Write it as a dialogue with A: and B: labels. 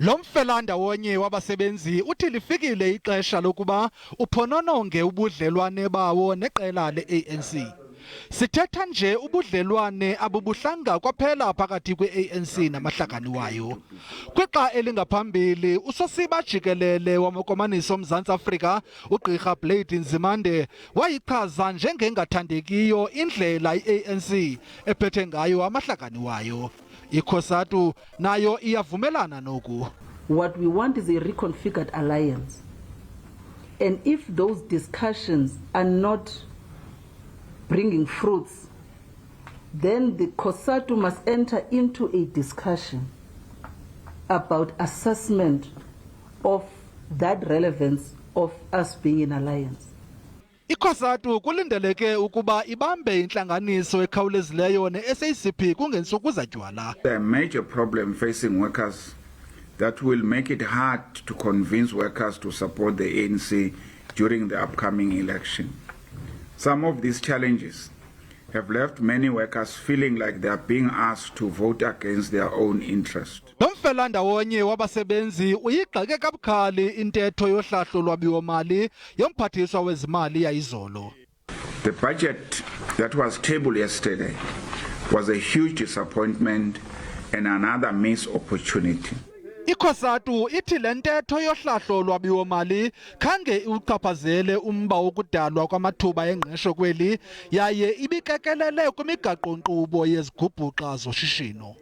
A: Lomfela-ndawonye wabasebenzi uthi lifikile ixesha lokuba uphonononge ubudlelwane bawo neqela leANC. Sithetha nje ubudlelwane abubuhlanga kwaphela phakathi kweANC namahlakani wayo. Kwixa elingaphambili usosiba jikelele wamakomaniso oMzantsi Afrika uGqirha Blade Nzimande wayichaza njengengathandekiyo indlela iANC ephethe ngayo amahlakani wayo. iCOSATU nayo iyavumelana noku.
B: What we want is a reconfigured alliance. And if those discussions are not bringing fruits, then the COSATU must enter into a discussion about assessment of that relevance of us being in alliance.
A: iCOSATU kulindeleke ukuba ibambe intlanganiso ekhawulezileyo neSACP kungentsuku zatywala.
C: A major problem facing workers that will make it hard to convince workers to support the ANC during the upcoming election. Some of these challenges have left many workers feeling like they are being asked to vote against their own interest.
A: Lomfela-ndawonye wabasebenzi uyigxeke kabukhali intetho yohlahlo lwabiwo-mali yomphathiswa wezimali yayizolo.
C: The budget that was tabled yesterday was a huge disappointment and another missed opportunity.
A: iCOSATU ithi le ntetho yohlahlo lwabiwo-mali khange uchaphazele umba wokudalwa kwamathuba engqesho kweli yaye ibikekelele kwimigaqo-nkqubo yezigubhuqa zoshishino.